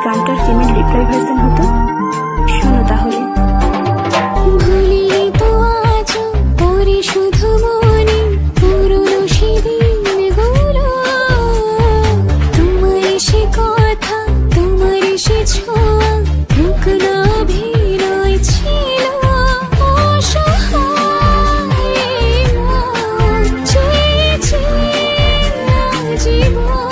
গানটার female reply version হতো। শোনো তাহলে। ভুলিনি তো আজও পরে শুধু মনে পুরনো সেদিনগুলো, তোমার সে কথা, তোমার সে ছোঁয়া, রুকনা অভিনয় ছিল অসহায় মন, চেয়েছে জীবন।